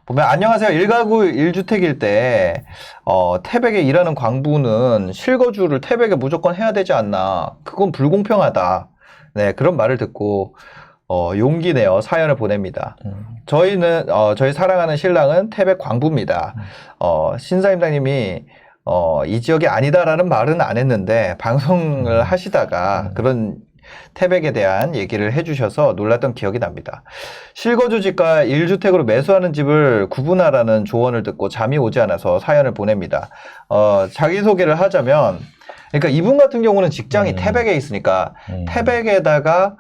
보면 안녕하세요. 1가구 1주택일 때 태백에 일하는 광부는 실거주를 태백에 무조건 해야 되지 않나. 그건 불공평하다. 네, 그런 말을 듣고 용기 내어 사연을 보냅니다. 저희 사랑하는 신랑은 태백 광부입니다. 신사임당님이 이 지역이 아니다라는 말은 안 했는데 방송을 하시다가 그런 태백에 대한 얘기를 해주셔서 놀랐던 기억이 납니다. 실거주 집과 1주택으로 매수하는 집을 구분하라는 조언을 듣고 잠이 오지 않아서 사연을 보냅니다. 자기소개를 하자면, 그러니까 이분 같은 경우는 직장이 태백에 있으니까 태백에다가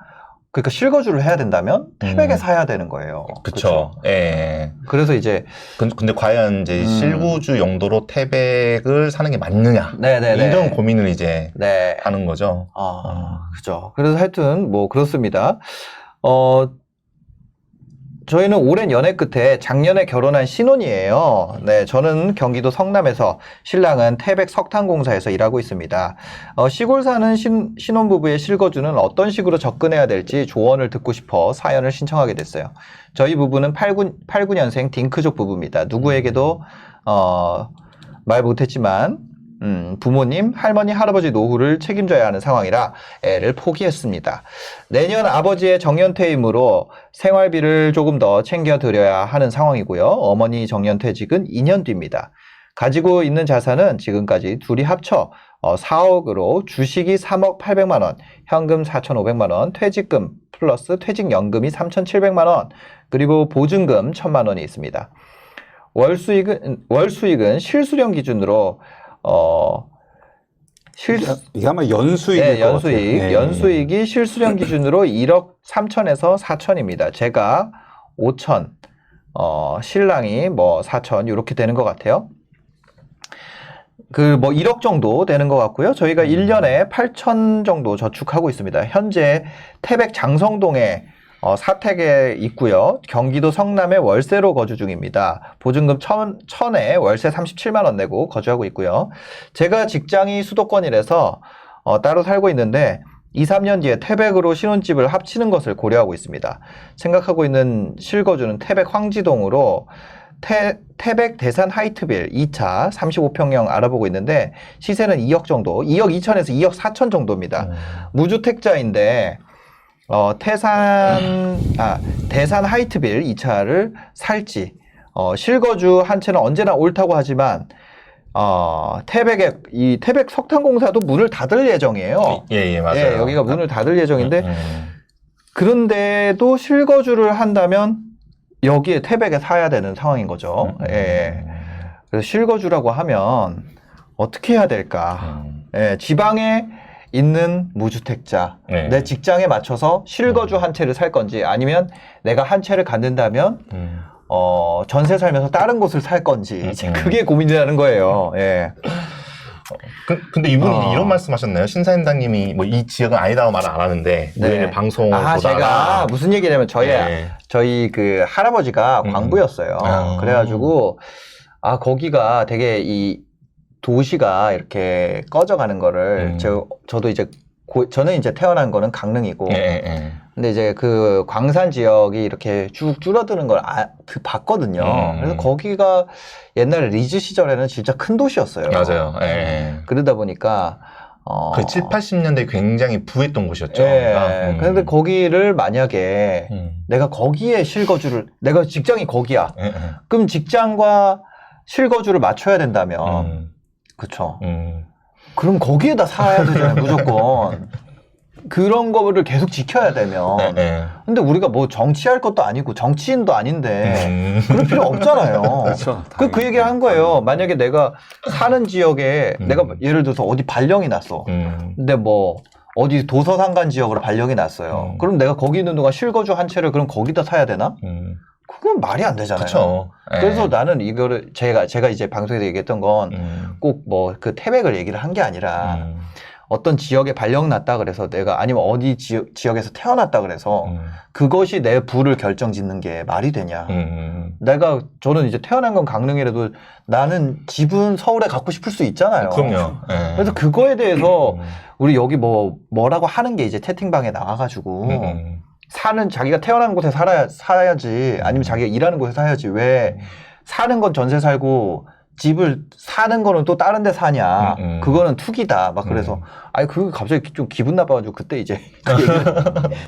그러니까 실거주를 해야 된다면 태백에 사야 되는 거예요. 그쵸. 예. 그래서 이제 근데 과연 이제 실거주 용도로 태백을 사는 게 맞느냐? 네네네. 이런 고민을 이제 네. 하는 거죠. 그죠. 그래서 하여튼 뭐 그렇습니다. 저희는 오랜 연애 끝에 작년에 결혼한 신혼이에요. 네, 저는 경기도 성남에서, 신랑은 태백 석탄공사에서 일하고 있습니다. 시골 사는 신혼부부의 실거주는 어떤 식으로 접근해야 될지 조언을 듣고 싶어 사연을 신청하게 됐어요. 저희 부부는 89년생 딩크족 부부입니다. 누구에게도 말 못했지만 부모님, 할머니, 할아버지 노후를 책임져야 하는 상황이라 애를 포기했습니다. 내년 아버지의 정년퇴임으로 생활비를 조금 더 챙겨드려야 하는 상황이고요. 어머니 정년퇴직은 2년 뒤입니다. 가지고 있는 자산은 지금까지 둘이 합쳐 4억으로 주식이 3억 800만 원, 현금 4,500만 원, 퇴직금 플러스 퇴직연금이 3,700만 원, 그리고 보증금 1,000만 원이 있습니다. 월수익은 실수령 기준으로 이게 아마 연수익일 네, 것 같아요. 네. 연수익이 실수령 기준으로 1억 3천에서 4천입니다. 제가 5천, 신랑이 뭐 4천 이렇게 되는 것 같아요. 그 뭐 1억 정도 되는 것 같고요. 저희가 1년에 8천 정도 저축하고 있습니다. 현재 태백 장성동에 사택에 있고요. 경기도 성남에 월세로 거주 중입니다. 보증금 1,000에 월세 37만 원 내고 거주하고 있고요. 제가 직장이 수도권이라서 따로 살고 있는데 2, 3년 뒤에 태백으로 신혼집을 합치는 것을 고려하고 있습니다. 생각하고 있는 실거주는 태백 황지동으로 태백 대산 하이트빌 2차 35평형 알아보고 있는데 시세는 2억 정도, 2억 2천에서 2억 4천 정도입니다. 무주택자인데 대산 하이트빌 2차를 살지, 실거주 한 채는 언제나 옳다고 하지만, 태백 석탄공사도 문을 닫을 예정이에요. 예, 맞아요. 예, 여기가 문을 닫을 예정인데, 그런데도 실거주를 한다면, 여기에 태백에 사야 되는 상황인 거죠. 예. 그래서 실거주라고 하면, 어떻게 해야 될까? 예, 지방에 있는 무주택자, 내 직장에 맞춰서 실거주 한 채를 살 건지, 아니면 내가 한 채를 갖는다면 전세 살면서 다른 곳을 살 건지, 그게 고민이라는 거예요. 예. 근데 이분이 이런 말씀하셨나요? 신사임당님이 뭐 이 지역은 아니다고 말을 안 하는데 우리는 방송을 보다가 제가 무슨 얘기냐면 저희 그 할아버지가 광부였어요. 그래가지고 거기가 되게 이 도시가 이렇게 꺼져가는 거를 저도 이제 저는 이제 태어난 거는 강릉이고 근데 이제 그 광산 지역이 이렇게 쭉 줄어드는 걸 봤거든요. 그래서 거기가 옛날에 리즈 시절에는 진짜 큰 도시였어요. 맞아요. 그러다 보니까 그 7, 80년대에 굉장히 부했던 곳이었죠. 그런데 거기를 만약에 내가 거기에 내가 직장이 거기야. 그럼 직장과 실거주를 맞춰야 된다면 그쵸. 그럼 거기에다 사야 되잖아요, 무조건. 그런 거를 계속 지켜야 되면. 근데 우리가 뭐 정치할 것도 아니고 정치인도 아닌데 그럴 필요 없잖아요. 그렇죠. 그 얘기 한 거예요. 만약에 내가 사는 지역에 내가 예를 들어서 어디 발령이 났어. 근데 뭐 어디 도서상관 지역으로 발령이 났어요. 그럼 내가 거기 있는 동안 실거주 한 채를 그럼 거기다 사야 되나? 그건 말이 안 되잖아요. 그쵸. 그래서 나는 이거를 제가 이제 방송에서 얘기했던 건 꼭 뭐 그 태백을 얘기를 한 게 아니라 어떤 지역에 발령 났다 그래서 내가 아니면 어디 지역에서 태어났다 그래서 그것이 내 부를 결정짓는 게 말이 되냐. 저는 이제 태어난 건 강릉이라도 나는 집은 서울에 갖고 싶을 수 있잖아요. 그럼요. 그래서 그거에 대해서 우리 여기 뭐라고 하는 게 이제 채팅방에 나와가지고 자기가 태어난 곳에 살아야지 아니면 자기가 일하는 곳에 살아야지 왜 사는 건 전세 살고 집을 사는 거는 또 다른 데 사냐. 그거는 투기다. 막 그래서 아니 그거 갑자기 좀 기분 나빠가지고 그때 이제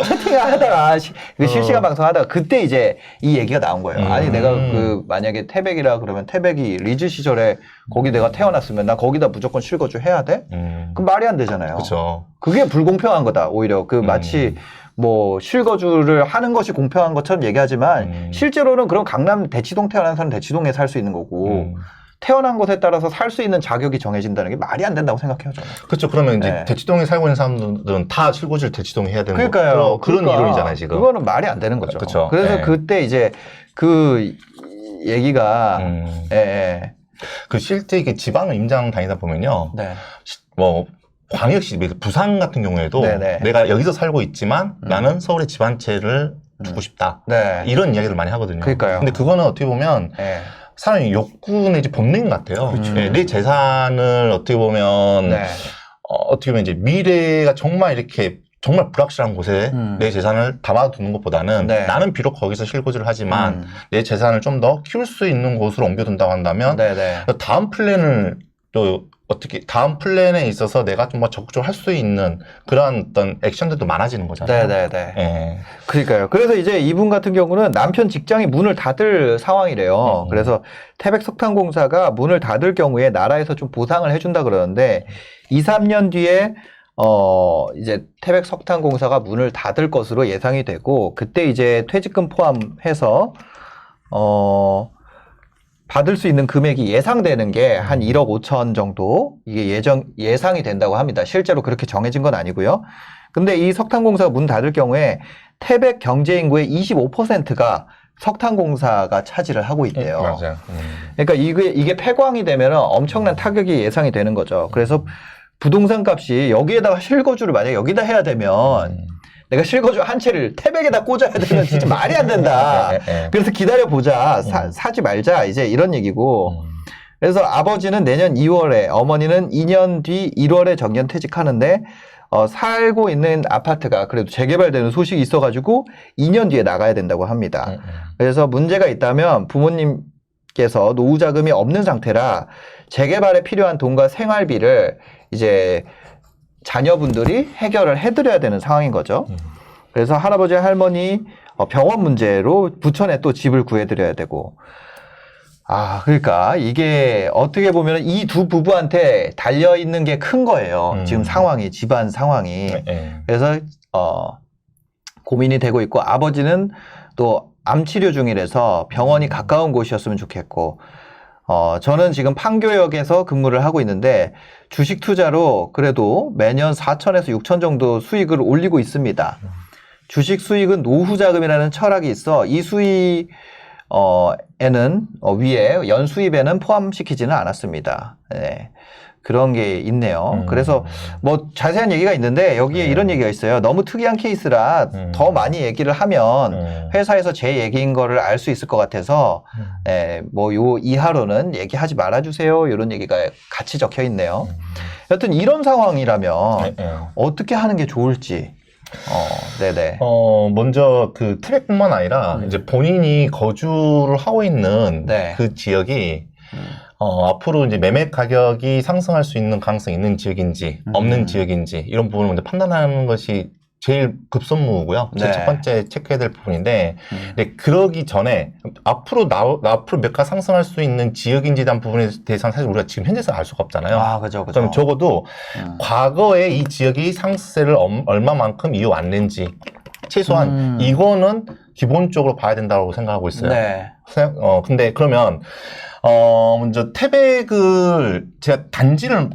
채팅을 하다가 실시간 방송하다가 그때 이제 이 얘기가 나온 거예요. 아니 내가 그 만약에 태백이라 그러면 태백이 리즈 시절에 거기 내가 태어났으면 나 거기다 무조건 실거주 해야 돼? 그럼 말이 안 되잖아요. 그렇죠. 그게 불공평한 거다. 오히려 그 마치 뭐 실거주를 하는 것이 공평한 것처럼 얘기하지만 실제로는 그럼 강남 대치동 태어난 사람은 대치동에 살 수 있는 거고 태어난 곳에 따라서 살 수 있는 자격이 정해진다는 게 말이 안 된다고 생각해요, 저는. 그렇죠. 그러면 이제 네. 대치동에 살고 있는 사람들은 다 실거주를 대치동에 해야 되는 그러니까요. 그런 그러니까 이론이잖아요, 지금. 그거는 말이 안 되는 거죠. 그쵸. 그래서 네. 그때 이제 그 얘기가 예. 그 실제 이게 지방 임장 다니다 보면요. 네. 뭐 광역시, 부산 같은 경우에도 네네. 내가 여기서 살고 있지만 나는 서울에 집 한 채를 두고 싶다. 네. 이런 이야기를 많이 하거든요. 그러니까요. 근데 그거는 어떻게 보면 예. 사람이 욕구 내지 본능 같아요. 내 재산을 어떻게 보면 네. 어떻게 보면 이제 미래가 정말 이렇게 정말 불확실한 곳에 내 재산을 담아두는 것보다는 네. 나는 비록 거기서 실거주를 하지만 내 재산을 좀 더 키울 수 있는 곳으로 옮겨둔다고 한다면 네네. 다음 플랜을 또 어떻게 다음 플랜에 있어서 내가 좀 뭐 적극적으로 할 수 있는 그런 어떤 액션들도 많아지는 거잖아요. 네네네. 예. 그러니까요. 그래서 이제 이분 같은 경우는 남편 직장이 문을 닫을 상황이래요. 그래서 태백 석탄공사가 문을 닫을 경우에 나라에서 좀 보상을 해준다 그러는데 2, 3년 뒤에 이제 태백 석탄공사가 문을 닫을 것으로 예상이 되고 그때 이제 퇴직금 포함해서 받을 수 있는 금액이 예상되는 게 한 1억 5천 정도 이게 예상이 된다고 합니다. 실제로 그렇게 정해진 건 아니고요. 근데 이 석탄공사가 문 닫을 경우에 태백 경제인구의 25%가 석탄공사가 차지를 하고 있대요. 맞아요. 그러니까 이게 폐광이 되면 엄청난 타격이 예상이 되는 거죠. 그래서 부동산 값이 여기에다가 실거주를 만약에 여기다 해야 되면 내가 실거주 한 채를 태백에다 꽂아야 되면 진짜 말이 안 된다. 그래서 기다려보자. 사지 말자. 이제 이런 얘기고. 그래서 아버지는 내년 2월에, 어머니는 2년 뒤 1월에 정년 퇴직하는데, 살고 있는 아파트가 그래도 재개발되는 소식이 있어가지고 2년 뒤에 나가야 된다고 합니다. 그래서 문제가 있다면 부모님께서 노후 자금이 없는 상태라 재개발에 필요한 돈과 생활비를 이제 자녀분들이 해결을 해드려야 되는 상황인 거죠. 그래서 할아버지 할머니 병원 문제로 부천에 또 집을 구해드려야 되고 그러니까 이게 어떻게 보면 이 두 부부한테 달려있는 게 큰 거예요. 지금 상황이 집안 상황이. 그래서 고민이 되고 있고 아버지는 또 암 치료 중이라서 병원이 가까운 곳이었으면 좋겠고 저는 지금 판교역에서 근무를 하고 있는데 주식 투자로 그래도 매년 4천에서 6천 정도 수익을 올리고 있습니다. 주식 수익은 노후 자금이라는 철학이 있어 이 수익 에는 위에 연수입에는 포함시키지는 않았습니다. 네. 그런 게 있네요. 그래서 뭐 자세한 얘기가 있는데 여기에 이런 얘기가 있어요. 너무 특이한 케이스라 더 많이 얘기를 하면 회사에서 제 얘기인 거를 알 수 있을 것 같아서 뭐 요 이하로는 얘기하지 말아주세요. 이런 얘기가 같이 적혀 있네요. 여튼 이런 상황이라면 어떻게 하는 게 좋을지. 네네. 먼저 그 태백뿐만 아니라 이제 본인이 거주를 하고 있는 네. 그 지역이 앞으로 이제 매매 가격이 상승할 수 있는 가능성이 있는 지역인지 없는 지역인지 이런 부분을 먼저 판단하는 것이 제일 급선무고요. 네. 첫 번째 체크해야 될 부분인데, 근데 그러기 전에 앞으로 앞으로 매가 상승할 수 있는 지역인지에 대한 부분에 대해서는 사실 우리가 지금 현재서 알 수가 없잖아요. 그죠. 그럼 적어도 과거에 이 지역이 상승세를 얼마만큼 이어왔는지 최소한 이거는 기본적으로 봐야 된다고 생각하고 있어요. 네. 근데 그러면 먼저 태백을 제가 단지를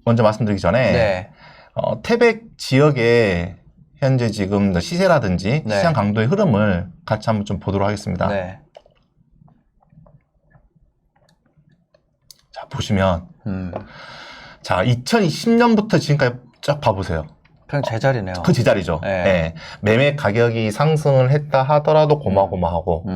먼저 말씀드리기 전에 네. 태백 지역에 현재 지금 시세라든지 네. 시장 강도의 흐름을 같이 한번 좀 보도록 하겠습니다. 네. 자, 보시면 자, 2010년부터 지금까지 쫙 봐보세요. 그냥 제자리네요. 그 제자리죠. 네. 네. 매매 가격이 상승을 했다 하더라도 고마고마하고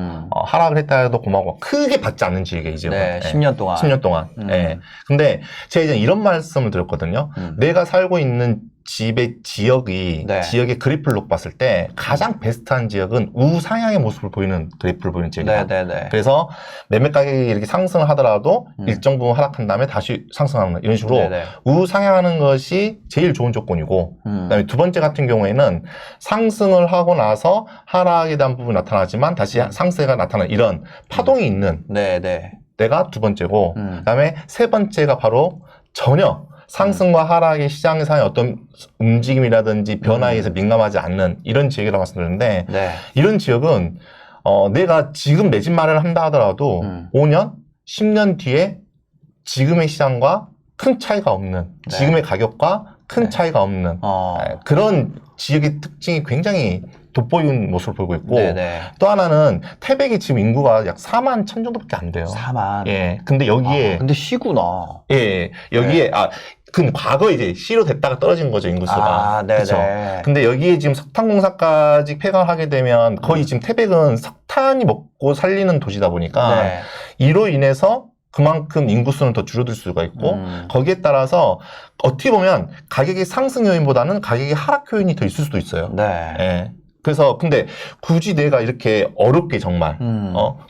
하락을 했다 해도 고마고 크게 받지 않는 지역에 이제 네, 10년 동안. 10년 동안. 네. 근데 제가 이제 이런 말씀을 드렸거든요. 내가 살고 있는 집의 지역이 네. 지역의 그래프를 놓고 봤을 때 가장 베스트한 지역은 우상향의 모습을 보이는 그래프를 보이는 지역이다. 네네네. 그래서 매매 가격이 이렇게 상승을 하더라도 일정 부분 하락한 다음에 다시 상승하는 이런 식으로 네네. 우상향하는 것이 제일 좋은 조건이고 그다음에 두 번째 같은 경우에는 상승을 하고 나서 하락에 대한 부분이 나타나지만 다시 상승가 나타나는 이런 파동이 있는 네네. 때가 두 번째고 그다음에 세 번째가 바로 전혀 상승과 하락의 시장상의 어떤 움직임이라든지 변화에 의해서 민감하지 않는 이런 지역이라고 말씀드렸는데 네. 이런 지역은 내가 지금 내 집 마련을 한다 하더라도 5년, 10년 뒤에 지금의 시장과 큰 차이가 없는 네. 지금의 가격과 큰 네. 차이가 없는 그런 지역의 특징이 굉장히 돋보이는 모습을 보이고 있고 네네. 또 하나는 태백이 지금 인구가 약 4만 1천 정도밖에 안 돼요. 4만. 예. 근데 여기에 근데 시구나. 예, 여기에 그 과거 이제 C로 됐다가 떨어진 거죠 인구수가. 네네. 그쵸? 근데 여기에 지금 석탄공사까지 폐광을 하게 되면 거의 지금 태백은 석탄이 먹고 살리는 도시다 보니까 네. 이로 인해서 그만큼 인구수는 더 줄어들 수가 있고 거기에 따라서 어떻게 보면 가격의 상승 요인보다는 가격의 하락 요인이 더 있을 수도 있어요. 네. 예. 그래서 근데 굳이 내가 이렇게 어렵게 정말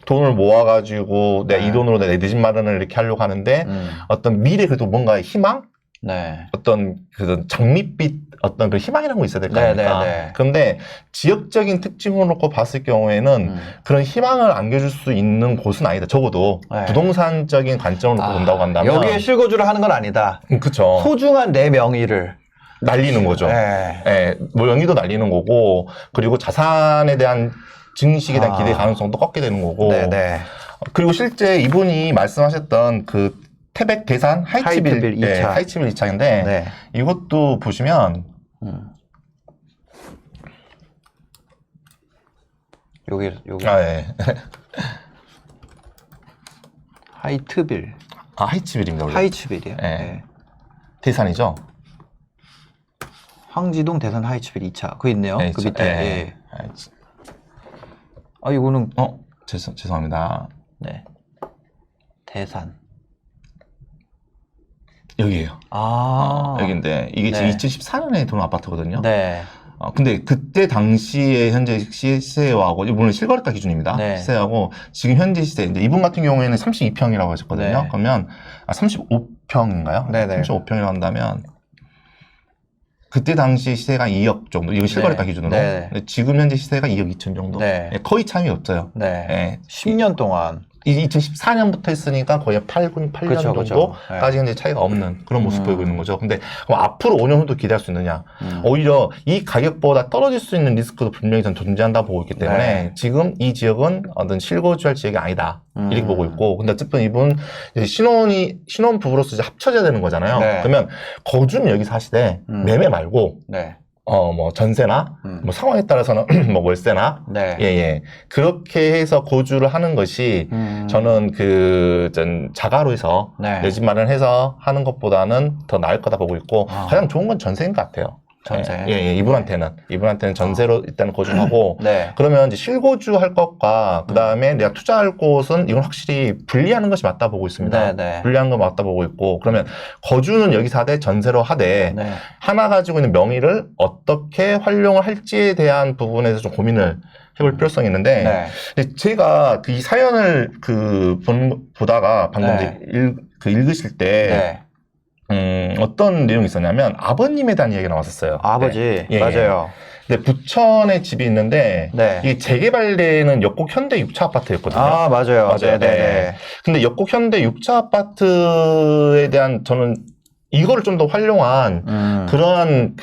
돈을 모아가지고 내가 이 돈으로 내 집 마련을 이렇게 하려고 하는데 어떤 미래 그래도 뭔가 희망? 네. 어떤 그 장밋빛 어떤 그 희망이라는 거 있어야 될 거 아닙니까? 네네네. 그런데 지역적인 특징으로 놓고 봤을 경우에는 그런 희망을 안겨줄 수 있는 곳은 아니다. 적어도 네. 부동산적인 관점을 놓고 본다고 한다면 여기에 실거주를 하는 건 아니다. 그쵸. 소중한 내 명의를 날리는 거죠. 네. 예, 뭐 영위도 날리는 거고 그리고 자산에 대한 증식에 대한 기대 가능성도 꺾게 되는 거고 네네. 그리고 실제 이분이 말씀하셨던 그 태백 대산 하이츠빌 2차. 하이츠빌 2차인데 네. 이것도 보시면 여기 예. 하이트빌. 하이츠빌입니다. 원래. 하이츠빌이요. 예. 네. 대산이죠. 황지동 대산 하이츠빌 2차. 그 있네요. 네, 그 있죠. 밑에. 예. 예. 이거는 죄송합니다. 네. 대산. 여기에요. 여기인데 이게 지금 2014년에 들어온 아파트거든요. 네. 근데 그때 당시에 현재 시세하고 물론 실거래가 기준입니다. 네. 시세하고 지금 현재 시세인데 이분 같은 경우에는 32평이라고 하셨거든요. 네. 그러면 35평인가요? 네네. 35평이라고 한다면 그때 당시 시세가 2억 정도. 이거 실거래가 네. 기준으로. 네. 근데 지금 현재 시세가 2억 2천 정도. 네. 거의 차이 없어요. 네. 예. 10년 동안. 2014년부터 했으니까 거의 8년 그쵸, 정도까지 현재 차이가 없는 그런 모습 보이고 있는 거죠. 근데 그럼 앞으로 5년 후도 기대할 수 있느냐? 오히려 이 가격보다 떨어질 수 있는 리스크도 분명히 전 존재한다고 보고 있기 때문에 네. 지금 이 지역은 어떤 실거주할 지역이 아니다. 이렇게 보고 있고 근데 어쨌든 이분 이제 신혼 부부로서 이제 합쳐져야 되는 거잖아요. 네. 그러면 거주는 여기서 하시되 매매 말고 네. 뭐 전세나 뭐 상황에 따라서는 뭐 월세나 네. 예. 그렇게 해서 거주를 하는 것이 저는 자가로 해서 네. 내 집 마련해서 하는 것보다는 더 나을 거다 보고 있고 가장 좋은 건 전세인 것 같아요. 전세. 예, 이분한테는 전세로 일단 거주하고 네. 그러면 이제 실거주 할 것과 그 다음에 내가 투자할 곳은 이건 확실히 분리하는 것이 맞다 보고 있습니다. 네. 분리하는 거 맞다 보고 있고 그러면 거주는 여기서 하되 전세로 하되 네. 하나 가지고 있는 명의를 어떻게 활용을 할지에 대한 부분에서 좀 고민을 해볼 필요성이 있는데 네. 근데 제가 이 사연을 보다가 방금 네. 이제 읽으실 때 어떤 내용이 있었냐면 아버님에 대한 이야기가 나왔었어요. 아버지. 네. 예, 맞아요. 근데 부천에 집이 있는데 네. 이게 재개발되는 역곡 현대 6차 아파트였거든요. 맞아요. 맞아요. 네. 근데 역곡 현대 6차 아파트에 대한 저는 이거를 좀 더 활용한 그러한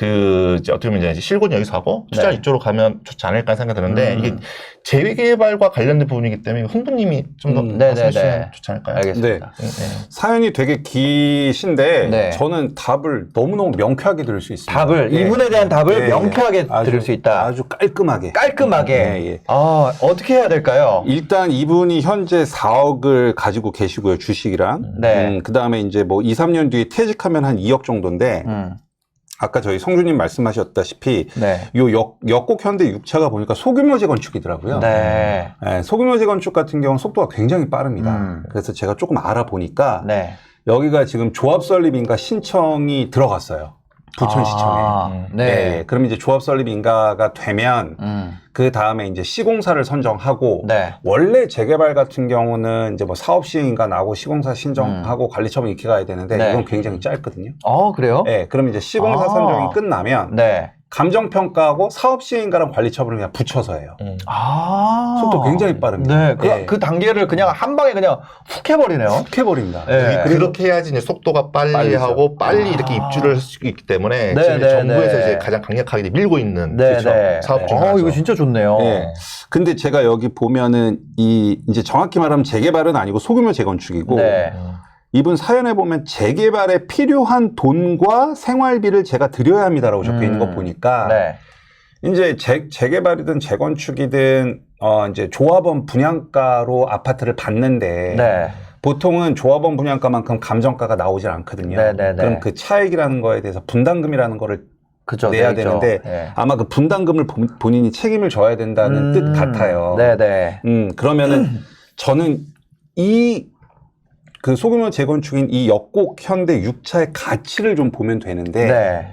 이제 어떻게 보면 이제 실거주 여기서 하고 투자 네. 이쪽으로 가면 좋지 않을까 생각이 드는데 이게 재개발과 관련된 부분이기 때문에 흥부님이 좀 더 말씀해주시면 좋지 않을까요? 알겠습니다. 네. 사연이 되게 기신데 네. 저는 답을 너무너무 명쾌하게 들을 수 있습니다. 답을 예. 이분에 대한 답을 예, 명쾌하게 아주, 들을 수 있다. 아주 깔끔하게. 깔끔하게. 예. 어떻게 해야 될까요? 일단 이분이 현재 4억을 가지고 계시고요, 주식이랑. 네. 그 다음에 이제 뭐 2, 3년 뒤에 퇴직하면 한 2억 정도인데, 아까 저희 성주님 말씀하셨다시피, 네. 요 역곡 현대 6차가 보니까 소규모 재건축이더라고요. 네. 예, 소규모 재건축 같은 경우는 속도가 굉장히 빠릅니다. 그래서 제가 조금 알아보니까, 네. 여기가 지금 조합 설립인가 신청이 들어갔어요. 부천시청에. 네. 네. 그럼 이제 조합 설립 인가가 되면 그 다음에 이제 시공사를 선정하고 네. 원래 재개발 같은 경우는 이제 뭐 사업 시행 인가 나고 시공사 신청하고 관리처분 이렇게 가야 되는데 네. 이건 굉장히 짧거든요. 그래요? 네. 그럼 이제 시공사 아. 선정이 끝나면 네. 감정평가하고 사업 시행인가랑 관리처분을 그냥 붙여서 해요. 속도 굉장히 빠릅니다. 네. 그 단계를 그냥 한 방에 그냥 훅 해버리네요. 훅 해버립니다. 네. 그렇게 해야지 이제 속도가 빨리 빨리죠. 하고 빨리 이렇게 입주를 할 수 있기 때문에 네, 지금 네, 정부에서 네. 이제 가장 강력하게 밀고 있는 네, 그렇죠? 네. 사업 중 하나죠. 이거 진짜 좋네요. 네. 근데 제가 여기 보면은 이제 정확히 말하면 재개발은 아니고 소규모 재건축이고 네. 이분 사연에 보면 재개발에 필요한 돈과 생활비를 제가 드려야 합니다라고 적혀 있는 거 보니까 네. 이제 재개발이든 재건축이든 이제 조합원 분양가로 아파트를 받는데 네. 보통은 조합원 분양가만큼 감정가가 나오질 않거든요. 네네네. 그럼 그 차익이라는 거에 대해서 분담금이라는 거를 그쵸, 내야 돼 있죠. 되는데 네. 아마 그 분담금을 본인이 책임을 져야 된다는 뜻 같아요. 네네. 그러면은 저는 그 소규모 재건축인 이 역곡 현대 6차의 가치를 좀 보면 되는데 네.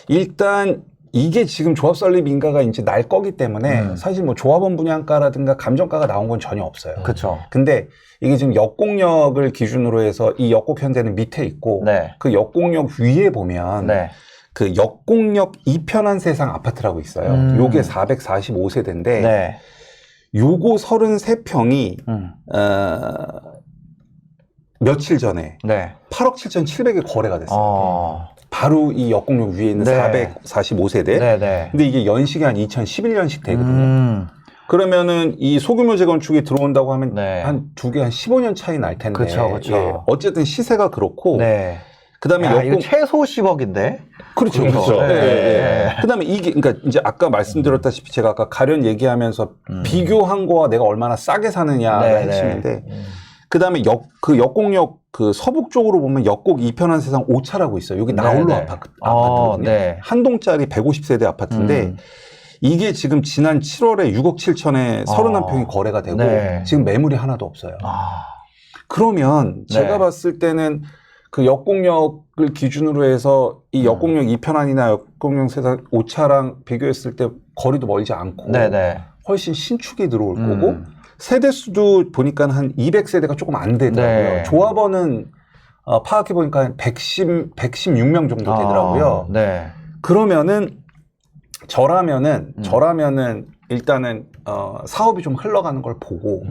일단 이게 지금 조합 설립 인가가 이제 날 거기 때문에 사실 뭐 조합원 분양가라든가 감정가가 나온 건 전혀 없어요. 그쵸. 근데 이게 지금 역곡역을 기준으로 해서 이 역곡 현대는 밑에 있고 네. 그 역곡역 위에 보면 네. 그 역곡역 이편한 세상 아파트라고 있어요. 요게 445세대인데 네. 요거 33평이 며칠 전에 네. 8억 7,700에 거래가 됐어요. 바로 이 역곡역 위에 있는 네. 445세대. 네네. 근데 이게 연식이 한 2011년식 되거든요. 그러면은 이 소규모 재건축이 들어온다고 하면 네. 한 두 개 한 15년 차이 날 텐데. 그쵸. 예, 어쨌든 시세가 그렇고. 네. 그다음에 야, 이거 역곡 최소 10억인데? 그렇죠. 그렇죠. 예, 네. 예. 그다음에 이게 그러니까 이제 아까 말씀드렸다시피 제가 아까 가련 얘기하면서 비교한 거와 내가 얼마나 싸게 사느냐가 네, 핵심인데. 그다음에 그 역곡역 그 서북 쪽으로 보면 역곡 이편한 세상 5차라고 있어요. 여기 나홀로 네, 네. 아파트거든요. 네. 한 동짜리 150세대 아파트인데 이게 지금 지난 7월에 6억 7천에 31평이 거래가 되고 네. 지금 매물이 하나도 없어요. 아. 그러면 네. 제가 봤을 때는 그 역곡역을 기준으로 해서 이 역곡역 이편안이나 역곡역 세상 5차랑 비교했을 때 거리도 멀지 않고 네네. 훨씬 신축이 들어올 거고 세대수도 보니까 한 200세대가 조금 안 되더라고요. 네. 조합원은 파악해 보니까 한 116명 정도 되더라고요. 네. 그러면은 저라면은 일단은 사업이 좀 흘러가는 걸 보고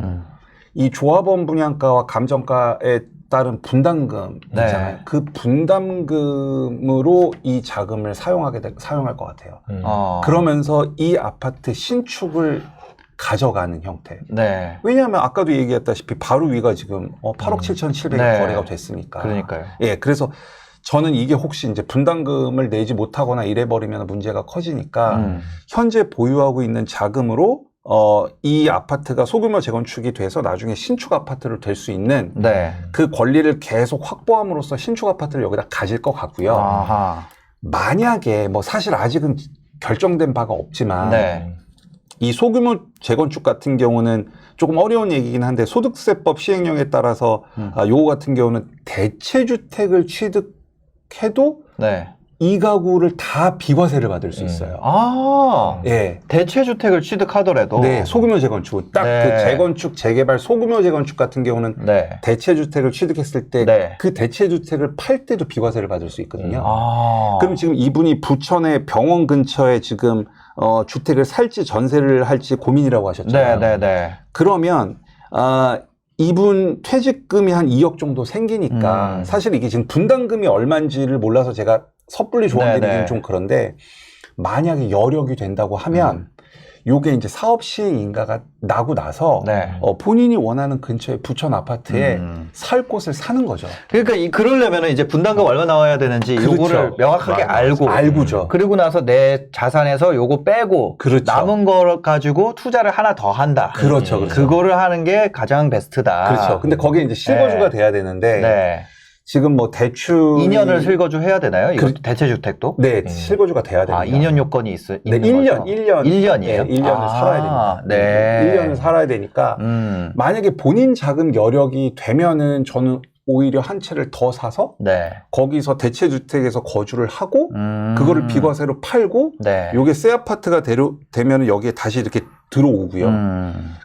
이 조합원 분양가와 감정가에 따른 분담금 있잖아요. 네. 그 분담금으로 이 자금을 사용할 것 같아요. 그러면서 이 아파트 신축을 가져가는 형태. 네. 왜냐하면 아까도 얘기했다시피 바로 위가 지금 8억 7,700이 네. 거래가 됐으니까. 그러니까요. 예, 그래서 저는 이게 혹시 이제 분담금을 내지 못하거나 이래버리면 문제가 커지니까 현재 보유하고 있는 자금으로 이 아파트가 소규모 재건축이 돼서 나중에 신축 아파트로 될 수 있는 네. 그 권리를 계속 확보함으로써 신축 아파트를 여기다 가질 것 같고요. 아하. 만약에 뭐 사실 아직은 결정된 바가 없지만 네. 이 소규모 재건축 같은 경우는 조금 어려운 얘기긴 한데 소득세법 시행령에 따라서 요거 같은 경우는 대체주택을 취득해도 네. 이 가구를 다 비과세를 받을 수 있어요. 예. 대체주택을 취득하더라도. 네, 소규모 재건축은 딱 네. 그 재건축, 재개발, 소규모 재건축 같은 경우는 네. 대체주택을 취득했을 때 네. 그 대체주택을 팔 때도 비과세를 받을 수 있거든요. 그럼 지금 이분이 부천의 병원 근처에 지금 주택을 살지 전세를 할지 고민이라고 하셨잖아요. 네. 그러면 이분 퇴직금이 한 2억 정도 생기니까 사실 이게 지금 분담금이 얼마인지를 몰라서 제가 섣불리 조언드리기는 좀 그런데 만약에 여력이 된다고 하면 요게 이제 사업 시행 인가가 나고 나서 네. 본인이 원하는 근처에 부천 아파트에 살 곳을 사는 거죠. 그러니까 그러려면 이제 분담금 얼마 나와야 되는지 그렇죠. 요거를 명확하게 알고죠. 그리고 나서 내 자산에서 요거 빼고 그렇죠. 남은 걸 가지고 투자를 하나 더 한다. 그렇죠. 그거를 하는 게 가장 베스트다. 그렇죠. 근데 거기에 이제 실거주가 돼야 되는데 네. 지금 뭐 대출 2년을 실거주 해야 되나요? 이거 대체주택도? 네, 실거주가 돼야 됩니다. 2년 요건이 있는 네, 1년. 거죠? 1년이에요? 네, 1년을 살아야 됩니다. 네. 1년을 살아야 되니까 만약에 본인 자금 여력이 되면은 저는 오히려 한 채를 더 사서 네. 거기서 대체주택에서 거주를 하고 음. 그거를 비과세로 팔고 네. 요게 새 아파트가 되면 여기에 다시 이렇게 들어오고요.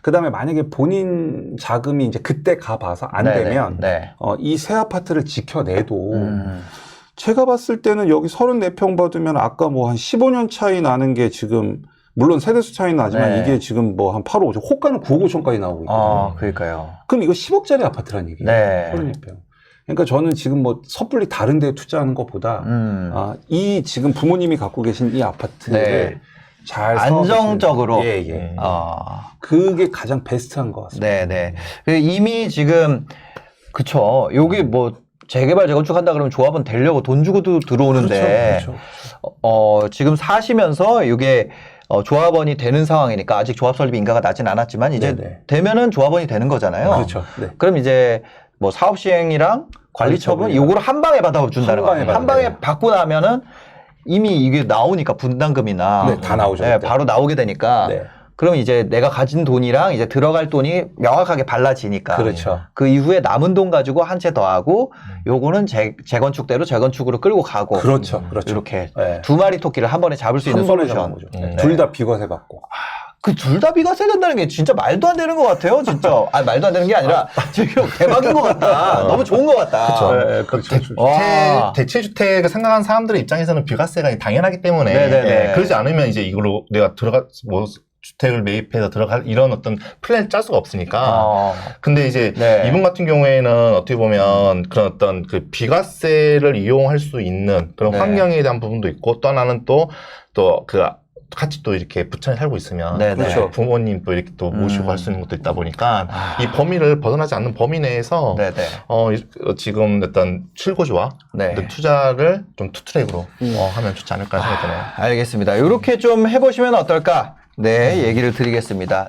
그다음에 만약에 본인 자금이 이제 그때 가봐서 안 네네. 되면 네. 이 새 아파트를 지켜내도 제가 봤을 때는 여기 34평 받으면 아까 뭐 한 15년 차이 나는 게 지금 물론 세대수 차이 나지만 네. 이게 지금 뭐 한 8억 5천 호가는 9억 5천까지 나오고 있거든요. 그러니까요. 그럼 이거 10억짜리 아파트란 얘기예요. 네. 34평. 그러니까 저는 지금 뭐 섣불리 다른 데 투자하는 것보다 이 지금 부모님이 갖고 계신 이 아파트를 네. 잘 안정적으로. 예. 아. 그게 가장 베스트한 것 같습니다. 네네. 이미 지금, 그쵸. 여기 뭐, 재개발, 재건축 한다 그러면 조합원 되려고 돈 주고도 들어오는데, 그렇죠. 지금 사시면서 이게 조합원이 되는 상황이니까 아직 조합 설립 인가가 나진 않았지만 이제 네네. 되면은 조합원이 되는 거잖아요. 그렇죠. 네. 그럼 이제 뭐 사업 시행이랑 관리 처분 요거를 한 방에 받아준다는 한 방에 거예요. 한 방에 받고 나면은 이미 이게 나오니까 분담금이나 네, 다 나오죠. 네, 그때. 바로 나오게 되니까 네. 그럼 이제 내가 가진 돈이랑 이제 들어갈 돈이 명확하게 발라지니까 그렇죠. 그 이후에 남은 돈 가지고 한 채 더 하고 요거는 재건축대로 재건축으로 끌고 가고 그렇죠. 이렇게 네. 두 마리 토끼를 한 번에 잡을 수 있는 한 번에 솔루션. 잡는 거죠. 둘 다 비과세 받고. 그 둘 다 비과세 된다는 게 진짜 말도 안 되는 것 같아요, 진짜. 아니, 말도 안 되는 게 아니라 지금 대박인 것 같다. 너무 좋은 것 같다. 네, 그렇죠. 와. 대체주택을 생각하는 사람들의 입장에서는 비과세가 당연하기 때문에 네네네. 예, 그러지 않으면 이제 이걸로 내가 주택을 매입해서 들어갈 이런 어떤 플랜을 짤 수가 없으니까. 근데 이제 네. 이분 같은 경우에는 어떻게 보면 그런 어떤 그 비과세를 이용할 수 있는 그런 네. 환경에 대한 부분도 있고 또 하나는 또 그 같이 또 이렇게 부천에 살고 있으면 네네. 그렇죠. 부모님 또 이렇게 또 모시고 할 수 있는 것도 있다 보니까 이 범위를 벗어나지 않는 범위 내에서 네네. 지금 어떤 실거주와 네. 어떤 투자를 좀 투트랙으로 하면 좋지 않을까 생각이 드네요. 알겠습니다. 이렇게 좀 해보시면 어떨까? 네, 얘기를 드리겠습니다.